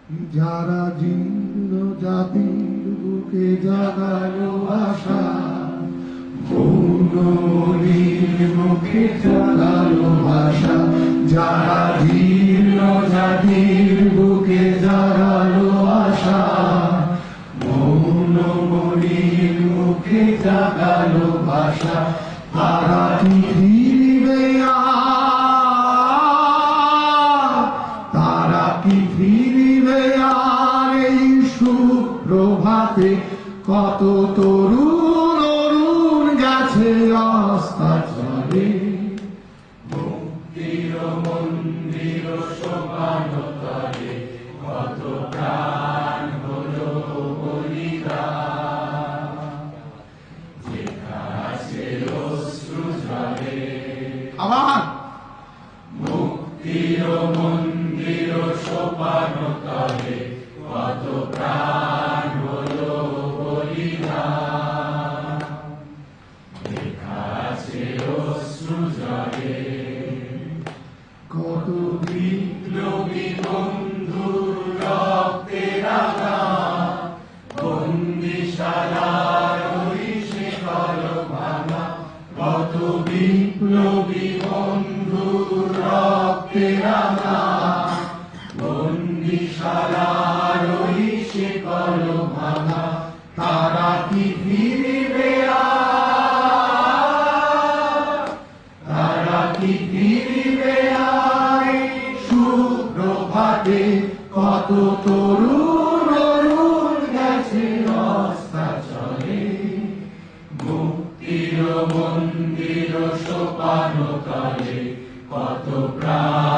যারা জীর্ণ জাতির বুকে জাগালো আশা, মৌনমণির মুখে জাগালো আশা। যারা জীর্ণ জাতির বুকে জাগালো আশা, মৌনমণির মুখে জাগালো আশা। তারা কি ফিরবে আর, তারা কি ফিরবে আর এই সুপ্রভাতে? কত তরুণ অরুণ গেছে অস্তাচলে। মুক্তির মন্দির সোপানতলে কত প্রাণ হলো বলিদান। যেখানে আছে অশ্রু জলে, আবার মুক্তির মন্দির সোপানতলে কত প্রাণ হলো বলিদান। লেখা আছে অশ্রু জলে। কত বিপ্লবী বন্ধুর রক্তে রাঙা বন্দিশালার ওই শিকল ভাঙা। কত বিপ্লবী বন্ধুর রক্তে রাঙা বন্দিশালার ওই শিকল ভাঙা। তারা কি ফিরবে আর, তারা কি ফিরবে আর সুপ্রভাতে? কত তরুণ অরুণ গেছে অস্তাচলে। মুক্তির মন্দির সোপানতলে কত প্রাণ